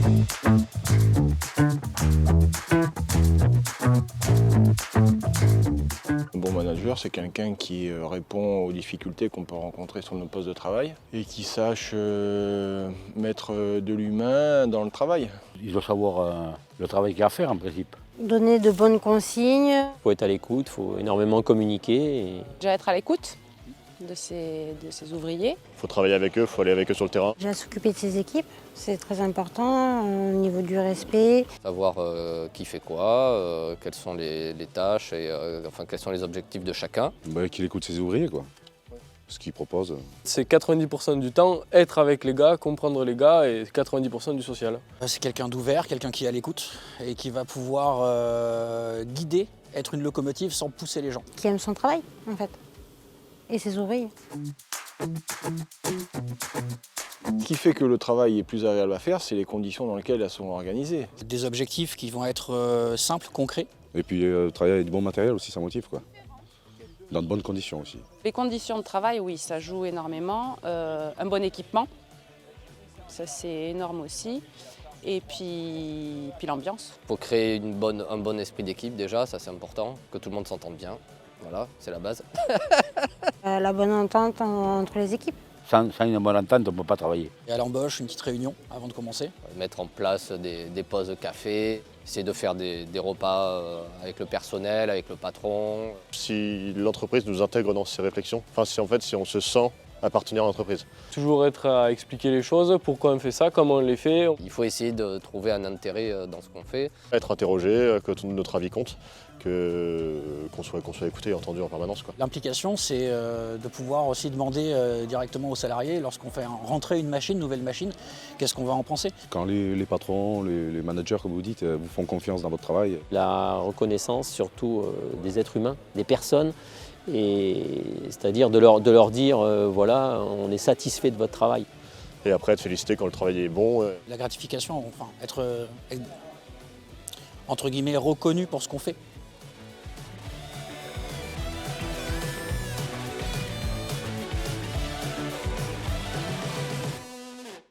Un bon manager, c'est quelqu'un qui répond aux difficultés qu'on peut rencontrer sur nos postes de travail et qui sache mettre de l'humain dans le travail. Il doit savoir le travail qu'il y a à faire en principe. Donner de bonnes consignes. Il faut être à l'écoute, il faut énormément communiquer. Déjà être à l'écoute de ces ouvriers. Il faut travailler avec eux, il faut aller avec eux sur le terrain. Déjà s'occuper de ses équipes, c'est très important au niveau du respect. Savoir qui fait quoi, quelles sont les tâches et quels sont les objectifs de chacun. Qu'il écoute ses ouvriers, quoi. Ce qu'ils proposent. C'est 90% du temps être avec les gars, comprendre les gars et 90% du social. C'est quelqu'un d'ouvert, quelqu'un qui est à l'écoute et qui va pouvoir guider, être une locomotive sans pousser les gens. Qui aime son travail en fait et ses ouvriers. Ce qui fait que le travail est plus agréable à faire, c'est les conditions dans lesquelles elles sont organisées. Des objectifs qui vont être simples, concrets. Et puis travailler avec du bon matériel aussi, ça motive, quoi. Dans de bonnes conditions aussi. Les conditions de travail, oui, ça joue énormément. Un bon équipement, ça c'est énorme aussi. Et puis l'ambiance. Il faut créer un bon esprit d'équipe déjà, ça c'est important, que tout le monde s'entende bien. Voilà, c'est la base. La bonne entente entre les équipes. Sans une bonne entente, on ne peut pas travailler. Et à l'embauche, une petite réunion avant de commencer. Mettre en place des pauses café, essayer de faire des repas avec le personnel, avec le patron. Si l'entreprise nous intègre dans ses réflexions, si on se sent appartenir à l'entreprise. Toujours être à expliquer les choses, pourquoi on fait ça, comment on les fait. Il faut essayer de trouver un intérêt dans ce qu'on fait. Être interrogé, que tout notre avis compte, qu'on soit écouté et entendu en permanence, quoi. L'implication, c'est de pouvoir aussi demander directement aux salariés, lorsqu'on fait rentrer une nouvelle machine, qu'est-ce qu'on va en penser. Quand les patrons, les managers, comme vous dites, vous font confiance dans votre travail. La reconnaissance surtout des êtres humains, des personnes, c'est-à-dire de leur dire voilà, on est satisfait de votre travail. Et après, être félicité quand le travail est bon. La gratification, être entre guillemets reconnu pour ce qu'on fait.